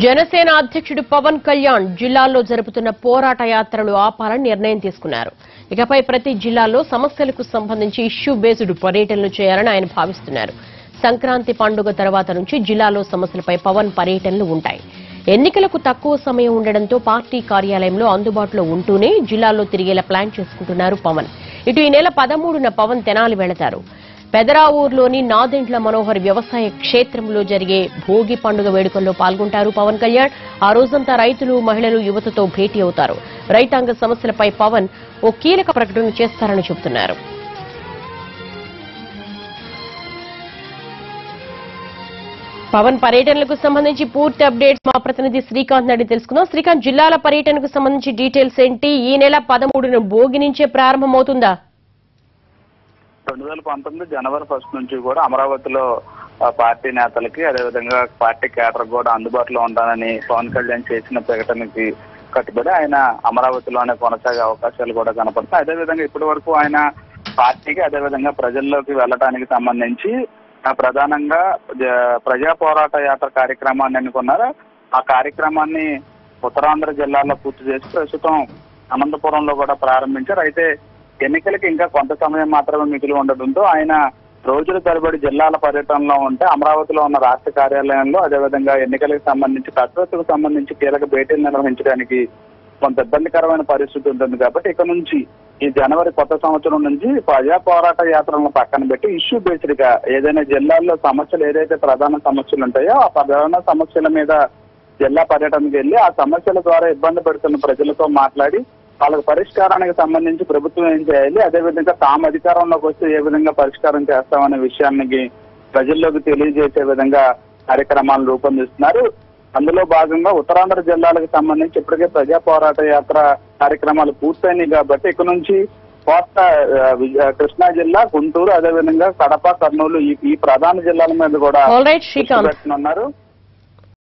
జనసేన అధ్యక్షుడు పవన్ కళ్యాణ్ జిల్లాల్లో జరుపుతున్న పోరాట యాత్రలు ఆపాలని నిర్ణయం తీసుకున్నారు. ఇకపై ప్రతి జిల్లాల్లో సమస్యలకు సంబంధించి ఇష్యూ బేస్డ్ పర్యటనలు చేయాలని ఆయన భావిస్తున్నారు. సంక్రాంతి పండుగ తర్వాత నుంచి జిల్లాలో సమస్యలపై పవన్ పర్యటనలు ఉంటాయి. ఎన్నికలకు తక్కువ సమయం ఉండడంతో పార్టీ కార్యాలయంలో అందుబాటులో ఉంటూనే జిల్లాల్లో తిరిగేలా ప్లాన్ చేసుకుంటున్నారు పవన్. ఇటు ఈ నెల 13న పవన్ తెనాలి వెళతారు. పెదరావూరులోని నాదెండ్ల మనోహర్ వ్యవసాయ క్షేత్రంలో జరిగే భోగి పండుగ వేడుకల్లో పాల్గొంటారు పవన్ కళ్యాణ్. ఆ రోజంతా రైతులు, మహిళలు, యువతతో భేటీ అవుతారు. రైతాంగ సమస్యలపై పవన్ ఓ కీలక ప్రకటన చేస్తారని చెబుతున్నారు. పవన్ పర్యటనలకు సంబంధించి పూర్తి అప్డేట్స్ మా ప్రతినిధి శ్రీకాంత్ అడిగి తెలుసుకుందాం. శ్రీకాంత్, జిల్లాల పర్యటనకు సంబంధించి డీటెయిల్స్ ఏంటి? ఈ నెల 13న భోగి నుంచే ప్రారంభమవుతుందా? 2019 జనవరి 1 నుంచి కూడా అమరావతిలో పార్టీ నేతలకి అదేవిధంగా పార్టీ కేడర్ కూడా అందుబాటులో ఉంటానని పవన్ కళ్యాణ్ చేసిన ప్రకటనకి కట్టుబడి ఆయన అమరావతిలోనే కొనసాగే అవకాశాలు కూడా కనపడతాయి. అదేవిధంగా ఇప్పటి వరకు ఆయన పార్టీకి అదేవిధంగా ప్రజల్లోకి వెళ్ళడానికి సంబంధించి ప్రధానంగా ప్రజా పోరాట యాత్ర కార్యక్రమాన్ని అనుకున్నారు. ఆ కార్యక్రమాన్ని ఉత్తరాంధ్ర జిల్లాలో పూర్తి చేసి ప్రస్తుతం అనంతపురంలో కూడా ప్రారంభించారు. అయితే ఎన్నికలకి ఇంకా కొంత సమయం మాత్రమే మిగిలి ఉండడంతో ఆయన రోజుల తరబడి జిల్లాల పర్యటనలో ఉంటే అమరావతిలో ఉన్న రాష్ట్ర కార్యాలయంలో అదేవిధంగా ఎన్నికలకు సంబంధించి కసరత్తుకు సంబంధించి కీలక భేటీలు నిర్వహించడానికి కొంత ఇబ్బందికరమైన పరిస్థితి ఉంటుంది. కాబట్టి ఇక నుంచి ఈ జనవరి కొత్త సంవత్సరం నుంచి ప్రజా పోరాట యాత్రలను పక్కన పెట్టి ఇష్యూ బేస్డ్ గా ఏదైనా జిల్లాల్లో సమస్యలు ఏదైతే ప్రధాన సమస్యలు ఉంటాయో ఆ ప్రధాన సమస్యల మీద జిల్లా పర్యటనకు వెళ్లి ఆ సమస్యల ద్వారా ఇబ్బంది పడుతున్న ప్రజలతో మాట్లాడి వాళ్ళకి పరిష్కారానికి సంబంధించి ప్రభుత్వం ఏం చేయాలి, అదేవిధంగా తాము అధికారంలోకి వస్తే ఏ విధంగా పరిష్కారం చేస్తామనే విషయానికి ప్రజల్లోకి తెలియజేసే విధంగా కార్యక్రమాలు రూపొందిస్తున్నారు. అందులో భాగంగా ఉత్తరాంధ్ర జిల్లాలకు సంబంధించి ఇప్పటికే ప్రజా పోరాట యాత్ర కార్యక్రమాలు పూర్తయినాయి. కాబట్టి ఇక నుంచి కోస్తా కృష్ణా జిల్లా, గుంటూరు, అదేవిధంగా కడప, కర్నూలు ఈ ప్రధాన జిల్లాల మీద కూడా పెట్టనున్నారు.